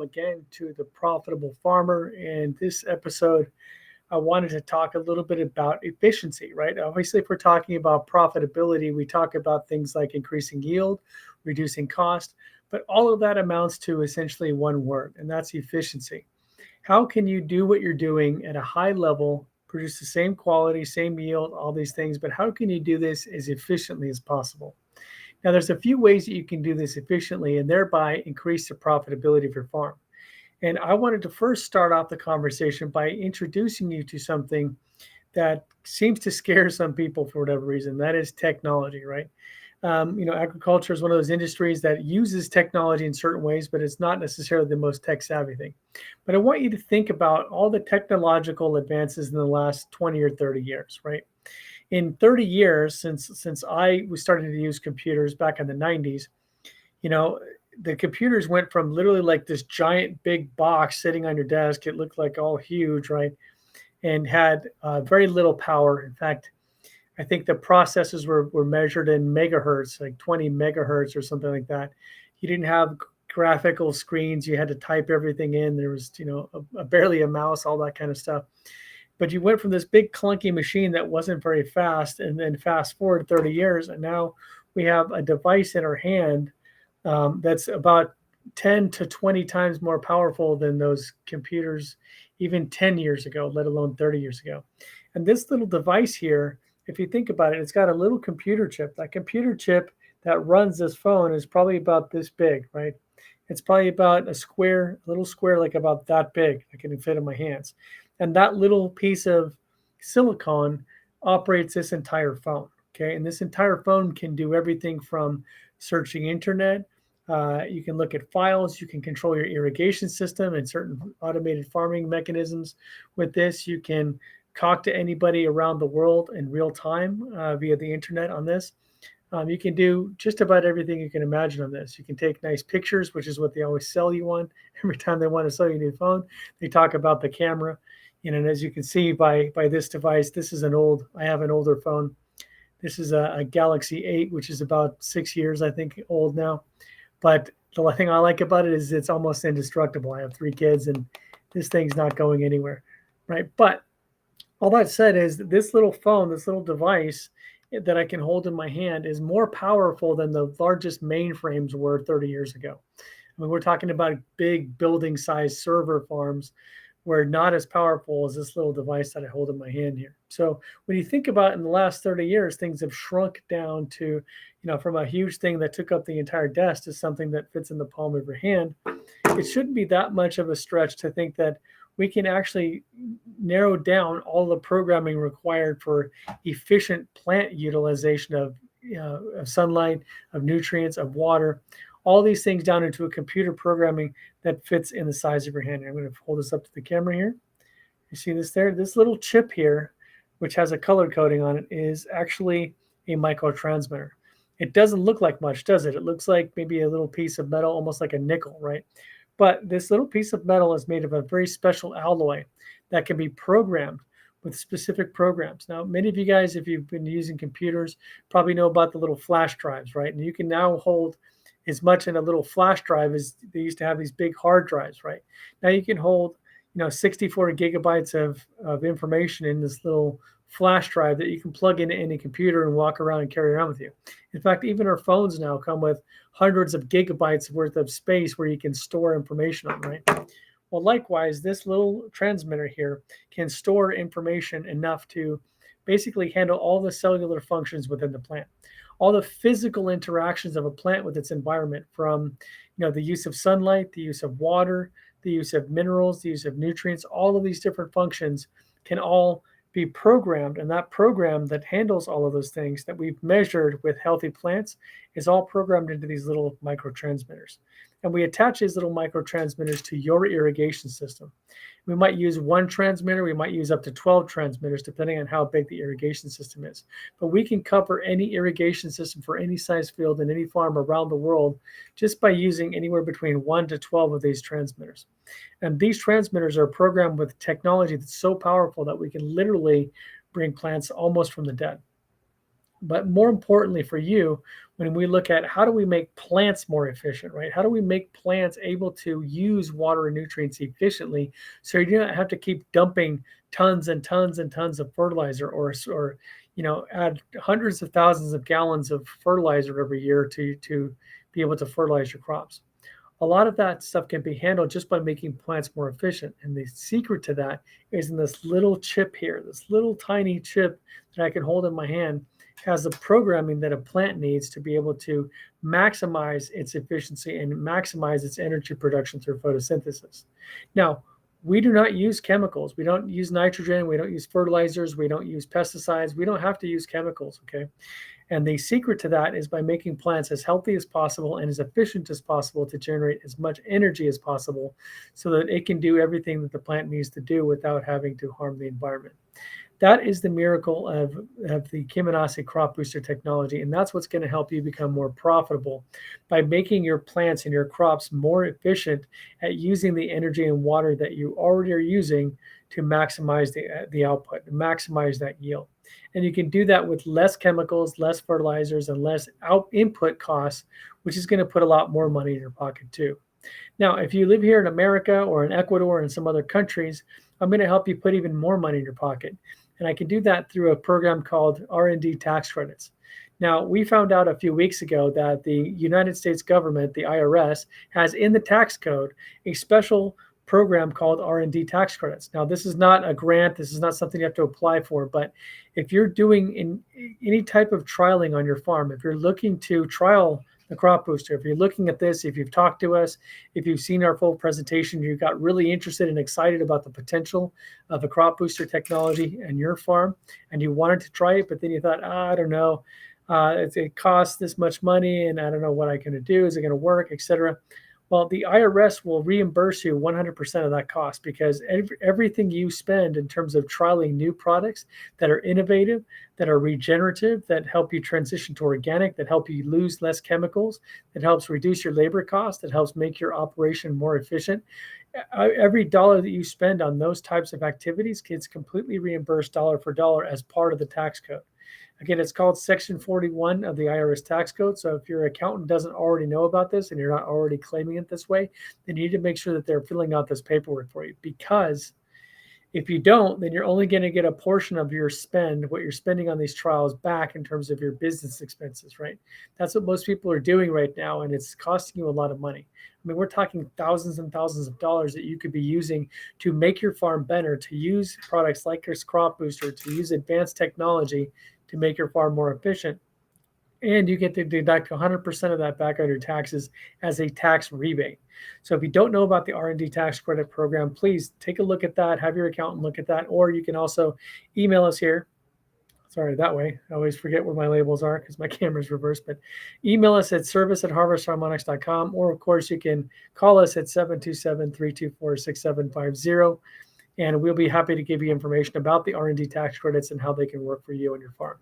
again to the Profitable Farmer. In this episode, I wanted to talk a little bit about efficiency, right? Obviously, if we're talking about profitability, we talk about things like increasing yield, reducing cost, but all of that amounts to essentially one word, and that's efficiency. How can you do what you're doing at a high level, produce the same quality, same yield, all these things, but how can you do this as efficiently as possible? Now, there's a few ways that you can do this efficiently and thereby increase the profitability of your farm. And I wanted to first start off the conversation by introducing you to something that seems to scare some people for whatever reason. That is technology, right? Agriculture is one of those industries that uses technology in certain ways, but it's not necessarily the most tech savvy thing. But I want you to think about all the technological advances in the last 20 or 30 years, right? In 30 years since I was starting to use computers back in the 90s, you know, the computers went from literally like this giant big box sitting on your desk. It looked like all huge, right? And had very little power. In fact, I think the processes were measured in megahertz, like 20 megahertz or something like that. You didn't have graphical screens. You had to type everything in. There was, barely a mouse, all that kind of stuff. But you went from this big clunky machine that wasn't very fast, and then fast forward 30 years, and now we have a device in our hand that's about 10 to 20 times more powerful than those computers even 10 years ago, let alone 30 years ago. And this little device here, if you think about it, it's got a little computer chip. That computer chip that runs this phone is probably about this big, right? It's probably about a little square, like about that big. I can fit in my hands. And that little piece of silicon operates this entire phone. Okay. And this entire phone can do everything from searching internet. You can look at files. You can control your irrigation system and certain automated farming mechanisms with this. You can talk to anybody around the world in real time via the internet on this. You can do just about everything you can imagine on this. You can take nice pictures, which is what they always sell you on. Every time they want to sell you a new phone, they talk about the camera. And as you can see by this device, I have an older phone. This is a Galaxy 8, which is about 6 years, I think, old now. But the thing I like about it is it's almost indestructible. I have 3 kids, and this thing's not going anywhere, right? But all that said is that this little phone, this little device that I can hold in my hand is more powerful than the largest mainframes were 30 years ago. I mean, we're talking about big building size server farms were not as powerful as this little device that I hold in my hand here. So when you think about in the last 30 years, things have shrunk down to, from a huge thing that took up the entire desk to something that fits in the palm of your hand. It shouldn't be that much of a stretch to think that we can actually narrow down all the programming required for efficient plant utilization of sunlight, of nutrients, of water, all these things down into a computer programming that fits in the size of your hand. I'm going to hold this up to the camera here. You see this there? This little chip here, which has a color coding on it, is actually a microtransmitter. It doesn't look like much, does it? It looks like maybe a little piece of metal, almost like a nickel, right? But this little piece of metal is made of a very special alloy that can be programmed with specific programs. Now, many of you guys, if you've been using computers, probably know about the little flash drives, right? And you can now hold as much in a little flash drive as they used to have these big hard drives, right? Now you can hold, 64 gigabytes of information in this little flash drive that you can plug into any computer and walk around and carry around with you. In fact, even our phones now come with hundreds of gigabytes worth of space where you can store information on, right? Well, likewise, this little transmitter here can store information enough to basically handle all the cellular functions within the plant, all the physical interactions of a plant with its environment, from the use of sunlight, the use of water, the use of minerals, the use of nutrients. All of these different functions can all be programmed, and that program that handles all of those things that we've measured with healthy plants is all programmed into these little microtransmitters. And we attach these little microtransmitters to your irrigation system. We might use one transmitter, we might use up to 12 transmitters, depending on how big the irrigation system is. But we can cover any irrigation system for any size field in any farm around the world just by using anywhere between 1 to 12 of these transmitters. And these transmitters are programmed with technology that's so powerful that we can literally bring plants almost from the dead. But more importantly for you, when we look at how do we make plants more efficient, right? How do we make plants able to use water and nutrients efficiently so you don't have to keep dumping tons and tons and tons of fertilizer or add hundreds of thousands of gallons of fertilizer every year to be able to fertilize your crops. A lot of that stuff can be handled just by making plants more efficient. And the secret to that is in this little chip here, this little tiny chip that I can hold in my hand has the programming that a plant needs to be able to maximize its efficiency and maximize its energy production through photosynthesis. Now, we do not use chemicals. We don't use nitrogen. We don't use fertilizers. We don't use pesticides. We don't have to use chemicals, okay? And the secret to that is by making plants as healthy as possible and as efficient as possible to generate as much energy as possible so that it can do everything that the plant needs to do without having to harm the environment. That is the miracle of the Kyminasi crop booster technology. And that's what's going to help you become more profitable by making your plants and your crops more efficient at using the energy and water that you already are using to maximize the output, maximize that yield. And you can do that with less chemicals, less fertilizers, and less input costs, which is going to put a lot more money in your pocket too. Now, if you live here in America or in Ecuador and some other countries, I'm going to help you put even more money in your pocket. And I can do that through a program called R&D tax credits. Now, we found out a few weeks ago that the United States government, the IRS, has in the tax code a special program called R&D tax credits. Now, this is not a grant. This is not something you have to apply for. But if you're doing any type of trialing on your farm, if you're looking to trial the crop booster, if you're looking at this, if you've talked to us, if you've seen our full presentation, you got really interested and excited about the potential of the crop booster technology in your farm, and you wanted to try it, but then you thought, I don't know, it costs this much money, and I don't know what I'm going to do. Is it going to work, etc.? Well, the IRS will reimburse you 100% of that cost because everything you spend in terms of trialing new products that are innovative, that are regenerative, that help you transition to organic, that help you lose less chemicals, that helps reduce your labor costs, that helps make your operation more efficient. Every dollar that you spend on those types of activities gets completely reimbursed dollar for dollar as part of the tax code. Again, it's called Section 41 of the IRS tax code. So if your accountant doesn't already know about this and you're not already claiming it this way, then you need to make sure that they're filling out this paperwork for you. Because if you don't, then you're only going to get a portion of your spend, what you're spending on these trials, back in terms of your business expenses, right? That's what most people are doing right now, and it's costing you a lot of money. I mean, we're talking thousands and thousands of dollars that you could be using to make your farm better, to use products like this crop booster, to use advanced technology to make your farm more efficient. And you get to deduct 100% of that back on your taxes as a tax rebate. So if you don't know about the R&D tax credit program, please take a look at that, have your accountant look at that, or you can also email us here. Sorry, that way. I always forget where my labels are because my camera's reversed, but email us at service@harvestharmonics.com, or of course you can call us at 727-324-6750. And we'll be happy to give you information about the R&D tax credits and how they can work for you and your farm.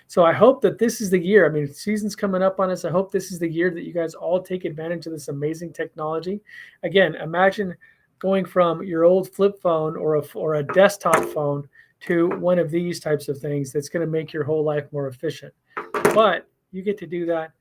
So I hope that this is the year. I mean, season's coming up on us. I hope this is the year that you guys all take advantage of this amazing technology. Again, imagine going from your old flip phone or a desktop phone to one of these types of things that's going to make your whole life more efficient. But you get to do that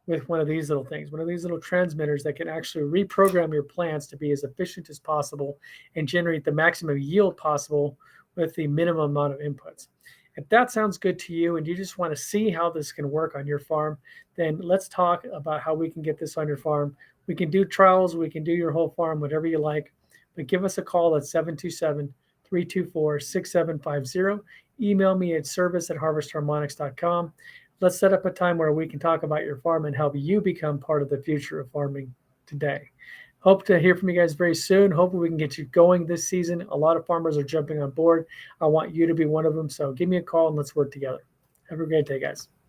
with one of these little things, one of these little transmitters that can actually reprogram your plants to be as efficient as possible and generate the maximum yield possible with the minimum amount of inputs. If that sounds good to you and you just want to see how this can work on your farm, then let's talk about how we can get this on your farm. We can do trials, we can do your whole farm, whatever you like, but give us a call at 727-324-6750. Email me at service@harvestharmonics.com. Let's set up a time where we can talk about your farm and help you become part of the future of farming today. Hope to hear from you guys very soon. Hopefully we can get you going this season. A lot of farmers are jumping on board. I want you to be one of them. So give me a call and let's work together. Have a great day, guys.